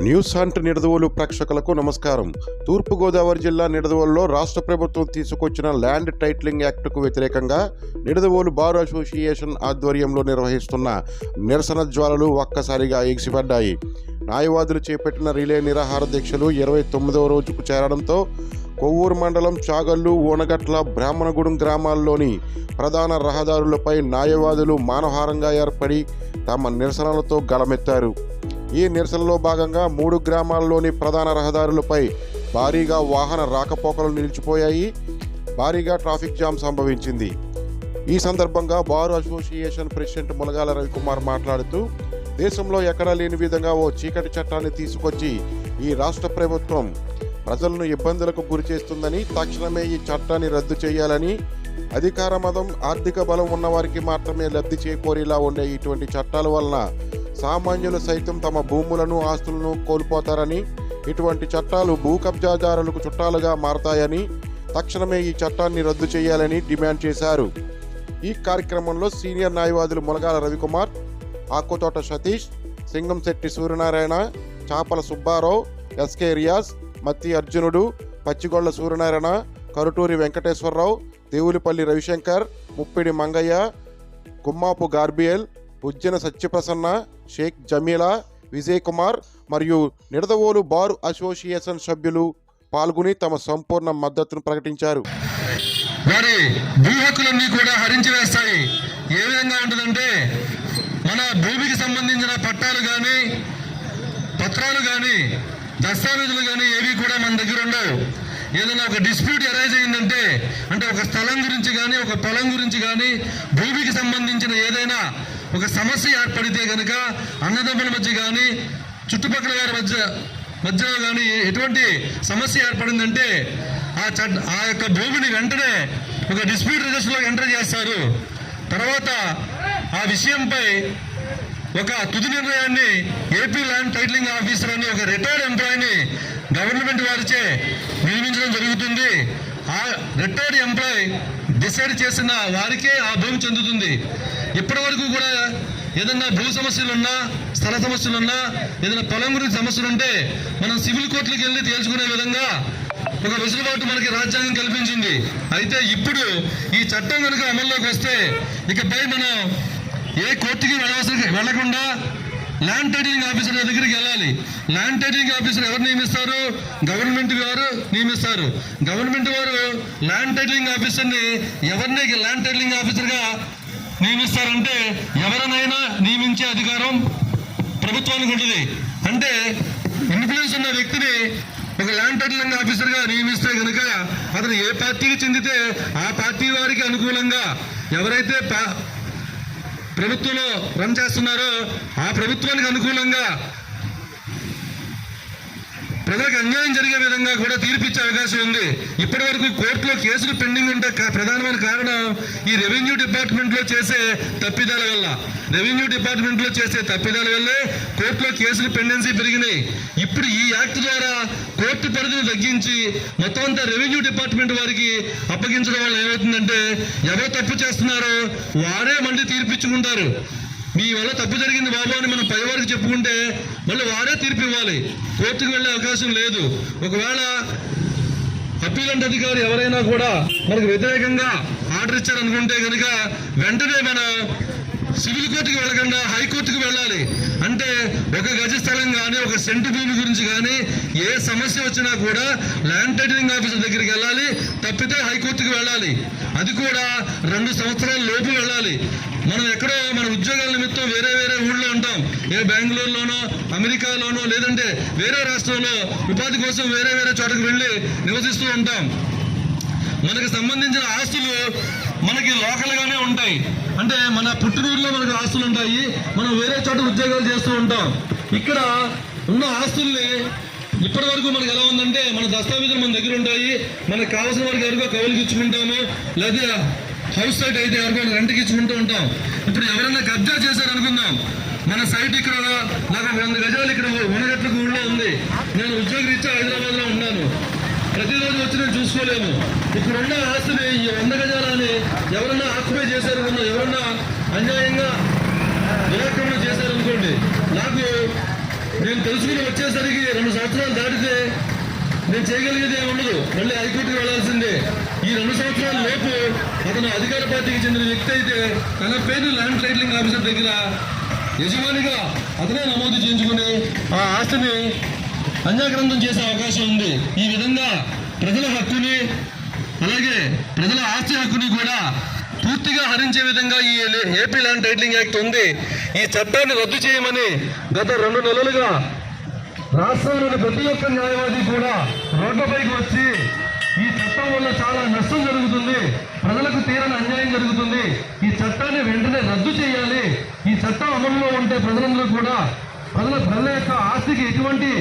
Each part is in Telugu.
న్యూస్ హంట్ నిడదవోలు ప్రేక్షకులకు నమస్కారం. తూర్పుగోదావరి జిల్లా నిడదవోలులో రాష్ట్ర ప్రభుత్వం తీసుకొచ్చిన ల్యాండ్ టైటిలింగ్ యాక్టుకు వ్యతిరేకంగా నిడదవోలు బార్ అసోసియేషన్ ఆధ్వర్యంలో నిర్వహిస్తున్న నిరసన జ్వాలలు ఒక్కసారిగా ఎగిసిపడ్డాయి. న్యాయవాదులు చేపట్టిన రిలే నిరాహార దీక్షలు 29వ రోజుకు చేరడంతో కొవ్వూరు మండలం చాగల్లు, ఓనగట్ల, బ్రాహ్మణగూడెం గ్రామాల్లోని ప్రధాన రహదారులపై న్యాయవాదులు మానవహారంగా ఏర్పడి తమ నిరసనలతో గళమెత్తారు. ఈ నిరసనలో భాగంగా 3 గ్రామాల్లోని ప్రధాన రహదారులపై భారీగా వాహన రాకపోకలు నిలిచిపోయాయి. భారీగా ట్రాఫిక్ జామ్ సంభవించింది. ఈ సందర్భంగా bar association president Mulagala Ravikumar మాట్లాడుతూ, దేశంలో ఎక్కడా లేని విధంగా ఓ చీకటి చట్టాన్ని తీసుకొచ్చి ఈ రాష్ట్ర ప్రభుత్వం ప్రజలను ఇబ్బందులకు గురి చేస్తుందని, తక్షణమే ఈ చట్టాన్ని రద్దు చేయాలని, అధికార మదం, ఆర్థిక బలం ఉన్నవారికి మాత్రమే లబ్ధి చేకూరేలా ఉండే ఇటువంటి చట్టాల వలన సామాన్యులు సైతం తమ భూములను, ఆస్తులను కోల్పోతారని, ఇటువంటి చట్టాలు భూ కబ్జాదారులకు చుట్టాలుగా మారతాయని, తక్షణమే ఈ చట్టాన్ని రద్దు చేయాలని డిమాండ్ చేశారు. ఈ కార్యక్రమంలో సీనియర్ న్యాయవాదులు ములగాల రవికుమార్, ఆకుతోట సతీష్, సింగంశెట్టి సూర్యనారాయణ, చాపల సుబ్బారావు, ఎస్కే రియాజ్, మత్తి అర్జునుడు, పచ్చిగొళ్ల సూర్యనారాయణ, కరుటూరి వెంకటేశ్వరరావు, దేవులపల్లి రవిశంకర్, ముప్పిడి మంగయ్య, గుమ్మాపు గార్బియల్, ఉజ్జన సత్యప్రసన్న, షేక్ జమీలా, విజయ్ కుమార్ మరియు నిడదవోలు బార్ అసోసియేషన్ సభ్యులు పాల్గొని తమ సంపూర్ణ మద్దతును ప్రకటించారు. వారి భూ హక్కులన్నీ కూడా హరించి వేస్తాయి. ఏ విధంగా ఉంటుందంటే, మన భూమికి సంబంధించిన పట్టాలు కానీ, పత్రాలు కానీ, దస్తావేజులు కానీ ఏవి కూడా మన దగ్గర ఉండవు. ఏదైనా ఒక డిస్ప్యూట్ అరైజ్ అయిందంటే, అంటే ఒక స్థలం గురించి కానీ, ఒక పొలం గురించి కానీ, భూమికి సంబంధించిన ఏదైనా ఒక సమస్య ఏర్పడితే కనుక అన్నదమ్ముల మధ్య కానీ, చుట్టుపక్కల వారి మధ్యలో కానీ ఎటువంటి సమస్య ఏర్పడిందంటే ఆ యొక్క భూమిని వెంటనే ఒక డిస్ప్యూట్ రిజిస్టర్లో ఎంటర్ చేస్తారు. తర్వాత ఆ విషయంపై ఒక తుది నిర్ణయాన్ని ఏపీ ల్యాండ్ టైటిలింగ్ ఆఫీసర్ అని ఒక రిటైర్డ్ ఎంప్లాయీని గవర్నమెంట్ వారిచే నియమించడం జరుగుతుంది. ఆ రిటైర్డ్ ఎంప్లాయీ డిసైడ్ చేసిన వారికే ఆ భూమి చెందుతుంది. ఇప్పటి వరకు కూడా ఏదన్నా భూ సమస్యలున్నా, స్థల సమస్యలున్నా, ఏదైనా పొలం గురించి సమస్యలుంటే మనం సివిల్ కోర్టులకు వెళ్ళి తేల్చుకునే విధంగా ఒక వెసులుబాటు మనకి రాజ్యాంగం కల్పించింది. అయితే ఇప్పుడు ఈ చట్టం కనుక అమల్లోకి వస్తే ఇకపై మనం ఏ కోర్టుకి వెళ్లకుండా ల్యాండ్ టైటిలింగ్ ఆఫీసర్ దగ్గరికి వెళ్ళాలి. ల్యాండ్ టైటిలింగ్ ఆఫీసర్ ఎవరు నియమిస్తారు? గవర్నమెంట్ వారు నియమిస్తారు. గవర్నమెంట్ వారు ల్యాండ్ టైటిలింగ్ ఆఫీసర్ని ఎవరిని ల్యాండ్ టైటిలింగ్ ఆఫీసర్గా నియమిస్తారంటే, ఎవరినైనా నియమించే అధికారం ప్రభుత్వానికి ఉంటుంది. అంటే ఇన్ఫ్లుయెన్స్ ఉన్న వ్యక్తిని ఒక ల్యాండ్ టైటిలింగ్ ఆఫీసర్గా నియమిస్తే కనుక అతను ఏ పార్టీకి చెందితే ఆ పార్టీ వారికి అనుకూలంగా, ఎవరైతే ప్రభుత్వంలో రన్ చేస్తున్నారో ఆ ప్రభుత్వానికి అనుకూలంగా ప్రజలకు అన్యాయం జరిగే విధంగా కూడా తీర్పిచ్చే అవకాశం ఉంది. ఇప్పటి వరకు కోర్టులో కేసులు పెండింగ్ ఉంటే ప్రధానమైన కారణం ఈ రెవెన్యూ డిపార్ట్మెంట్లో చేసే తప్పిదాల వల్ల. వల్లే కోర్టులో కేసులు పెండెన్సీ పెరిగినాయి. ఇప్పుడు ఈ యాక్ట్ ద్వారా కోర్టు పరిధిని తగ్గించి మొత్తం అంతా రెవెన్యూ డిపార్ట్మెంట్ వారికి అప్పగించడం వల్ల ఏమవుతుందంటే, ఎవరు తప్పు చేస్తున్నారో వారే మళ్ళీ తీర్పిచ్చుకుంటారు. మీ వల్ల తప్పు జరిగింది బాబు అని మనం పైవారికి చెప్పుకుంటే మళ్ళీ వారే తీర్పు ఇవ్వాలి. కోర్టుకు వెళ్ళే అవకాశం లేదు. ఒకవేళ అప్పీలెంట్ అధికారి ఎవరైనా కూడా మనకు వ్యతిరేకంగా ఆర్డర్ ఇచ్చారనుకుంటే కనుక వెంటనే మనం సివిల్ కోర్టుకి వెళ్ళకుండా హైకోర్టుకు వెళ్ళాలి. అంటే ఒక గజ స్థలం కానీ, ఒక సెంటు భూమి గురించి కానీ ఏ సమస్య వచ్చినా కూడా ల్యాండ్ టైటిలింగ్ ఆఫీసర్ దగ్గరికి వెళ్ళాలి. తప్పితే హైకోర్టుకు వెళ్ళాలి. అది కూడా 2 సంవత్సరాల లోపు వెళ్ళాలి. మనం ఎక్కడో మన ఉద్యోగాల నిమిత్తం వేరే ఊళ్ళో ఉంటాం. ఏ బెంగళూరులోనో, అమెరికాలోనో, లేదంటే వేరే రాష్ట్రంలో ఉపాధి కోసం వేరే చోటకు వెళ్ళి నివసిస్తూ ఉంటాం. మనకు సంబంధించిన ఆస్తులు మనకి లోకల్గానే ఉంటాయి. అంటే మన పుట్టినూరులో మనకు ఆస్తులు ఉంటాయి. మనం వేరే చోట ఉద్యోగాలు చేస్తూ ఉంటాం. ఇక్కడ ఉన్న ఆస్తుల్ని ఇప్పటి వరకు మనకు ఎలా ఉందంటే, మన దస్తావేజులు మన దగ్గర ఉంటాయి. మనకు కావాల్సిన వారికి ఎవరికో కౌలుకి ఇచ్చుకుంటాము, లేదా హౌస్ సైట్ అయితే ఎవరికో రెంట్కి ఇచ్చుకుంటూ ఉంటాం. ఇప్పుడు ఎవరైనా కబ్జా చేశారనుకుందాం, మన సైట్ ఇక్కడ నాకు 100 గజాలు ఇక్కడ ఉనగట్ల ఊళ్ళో ఉంది. నేను ఉద్యోగరీత్యా హైదరాబాద్లో ఉన్నాను. ప్రతిరోజు వచ్చి నేను చూసుకోలేము. ఇప్పుడున్న ఆస్తిని ఈ 100 గజాలని ఎవరన్నా ఆక్యుపై చేశారనుకున్నా, ఎవరన్నా అన్యాయంగా నిరాక్రమణ చేశారనుకోండి, నాకు నేను తెలుసుకుని వచ్చేసరికి 2 సంవత్సరాలు దాటితే నేను చేయగలిగేది ఏమి ఉండదు, మళ్ళీ హైకోర్టుకి వెళ్లాల్సిందే. ఈ 2 సంవత్సరాల లోపు అతను అధికార పార్టీకి చెందిన వ్యక్తి అయితే తన పేరు ల్యాండ్ టైటిలింగ్ ఆఫీసర్ దగ్గర యజమానిగా అతనే నమోదు చేయించుకుని ఆ ఆస్తిని అన్యాక్రాంతం చేసే అవకాశం ఉంది. ఈ విధంగా ప్రజల హక్కుని అలాగే ప్రజల ఆస్తి హక్కుని కూడా పూర్తిగా హరించే విధంగా ఈ ఏపీ ల్యాండ్ టైటిలింగ్ యాక్ట్ ఉంది. ఈ చట్టాన్ని రద్దు చేయమని గత 2 నెలలుగా రాష్ట్రంలోని ప్రతి ఒక్క న్యాయవాది కూడా రోడ్లపైకి వచ్చి ఈ చట్టం వల్ల చాలా నష్టం జరుగుతుంది, ప్రజలకు తీరని అన్యాయం జరుగుతుంది, ఈ చట్టాన్ని వెంటనే రద్దు చేయాలి, ఈ చట్టం అమలులో ఉంటే ప్రజలందరూ కూడా ప్రజల యొక్క ఆస్తికి ఎటువంటి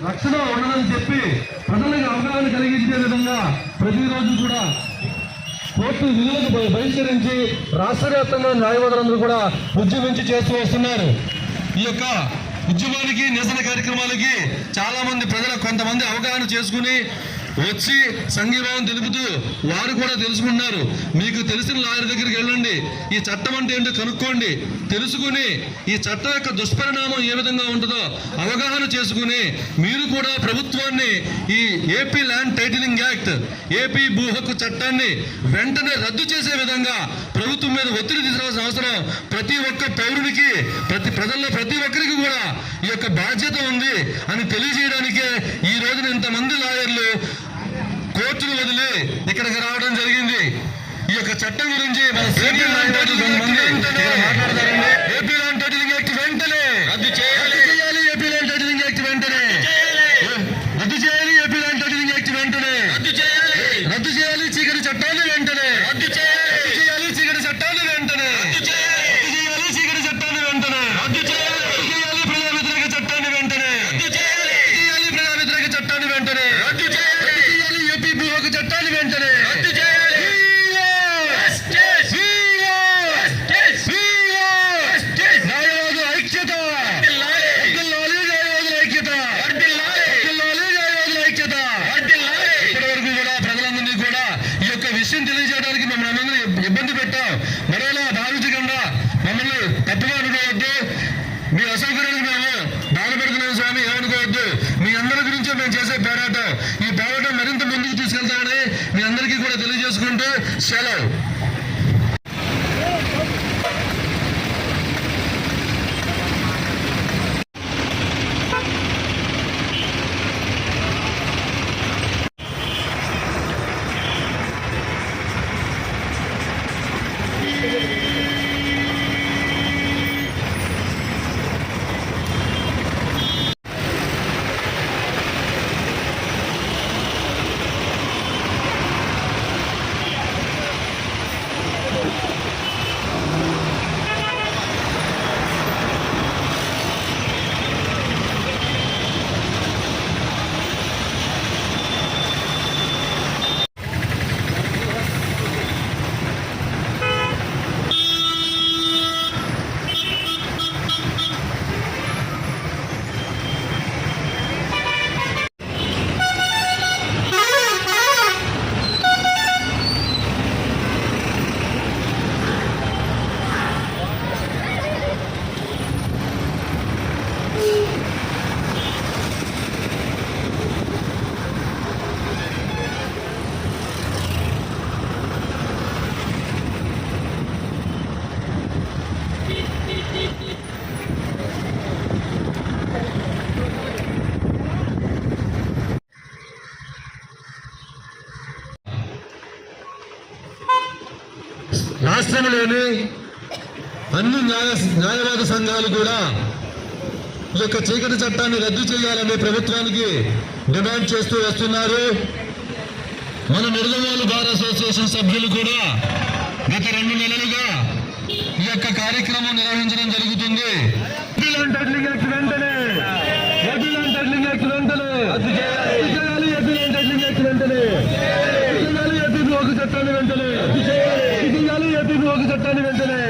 రక్షణ ఉండదని చెప్పి ప్రజలకు అవగాహన కలిగించే విధంగా ప్రతిరోజు కూడా కోర్టు విధులకు బహిష్కరించి రాష్ట్ర వ్యాప్తంగా న్యాయవాదులందరూ కూడా ఉద్యమించి చేస్తూ వస్తున్నారు. ఈ యొక్క ఉద్యమానికి నిరసన కార్యక్రమాలకి చాలా మంది ప్రజలు కొంతమంది అవగాహన చేసుకుని వచ్చి సంఘీభావం తెలుపుతూ వారు కూడా తెలుసుకున్నారు. మీకు తెలిసిన లాయర్ దగ్గరికి వెళ్ళండి, ఈ చట్టం అంటే ఏంటో కనుక్కోండి, తెలుసుకుని ఈ చట్టం యొక్క దుష్పరిణామం ఏ విధంగా ఉంటుందో అవగాహన చేసుకుని మీరు కూడా ప్రభుత్వాన్ని ఈ AP land titling act, AP భూ హక్కు చట్టాన్ని వెంటనే రద్దు చేసే విధంగా ప్రభుత్వం మీద ఒత్తిడి తీసుకోవాల్సిన అవసరం ప్రతి ఒక్క పౌరునికి, ప్రజల్లో ప్రతి ఒక్కరికి కూడా ఈ యొక్క బాధ్యత ఉంది అని తెలియజేయడానికే ఈ రోజున ఇంతమంది లాయర్లు కోర్టును వదిలి ఇక్కడికి రావడం జరిగింది. ఈ యొక్క చట్టం గురించి మన సీనియర్ మాట్లాడతారండి. ఏపీ ల్యాండ్ టైటిలింగ్ యాక్ట్ వెంటనే రద్దు చేయాలి, ఏపీ ల్యాండ్ టైటిలింగ్ యాక్ట్ వెంటనే రద్దు చేయాలి, ఏపీ ల్యాండ్ టైటిలింగ్ యాక్ట్ వెంటనే రద్దు చేయాలి, చీకటి చట్టాన్ని వెంటనే రద్దు చేయాలి, చీకటి చట్టాన్ని వెంటనే రద్దు చేయాలి, చీకటి చట్టాన్ని వెంటనే రద్దు చేయాలి, ప్రజా వ్యతిరేక చట్టాన్ని వెంటనే రద్దు చేయాలి, ప్రజా వ్యతిరేక చట్టాన్ని వెంటనే రద్దు చేయాలి, ఏపీ భూ హక్కు చట్టాన్ని వెంటనే రద్దు చేయాలి. న్యాయవాదుల ఐక్యత, న్యాయవాదుల ఐక్యత, న్యాయవాదుల ఐక్యత. ఇప్పటివరకు కూడా ప్రజలందరినీ కూడా ఈ యొక్క విషయం తెలియజేయడానికి మమ్మల్ని అందరినీ ఇబ్బంది పెట్టాం. మరోలా భావించకుండా మమ్మల్ని తప్పుగా అనుకోవద్దు, మీ అసౌకర్యానికి మేము బాధపడుతున్నాం స్వామి, ఏమనుకోవద్దు. మీ అందరి గురించే మేము చేసే పోరాటం, ఈ పోరాటం మరింత ముందుకు తీసుకెళ్తామని మీ అందరికీ కూడా తెలియజేసుకుంటూ సెలవు. రాష్ట్రంలోని అన్ని న్యాయవాద సంఘాలు కూడా ఈ యొక్క చీకటి చట్టాన్ని రద్దు చేయాలని ప్రభుత్వానికి డిమాండ్ చేస్తూ వస్తున్నారు. మన నిడదవోలు బార్ అసోసియేషన్ సభ్యులు కూడా గత 2 నెలలుగా ఈ యొక్క కార్యక్రమం నిర్వహించడం జరుగుతుంది. ఏపీ ల్యాండ్ టైటిలింగ్ యాక్ట్ వెంటనే, ఏపీ ల్యాండ్ టైటిలింగ్ యాక్ట్ వెంటనే రద్దు చేయాలి, ఏపీ ల్యాండ్ టైటిలింగ్ యాక్ట్ వెంటనే చేయాలి, ఏపీ భూ హక్కు చట్టాన్ని వెంటనే చేయాలి, ఏపీ భూ హక్కు చట్టాన్ని వెంటనే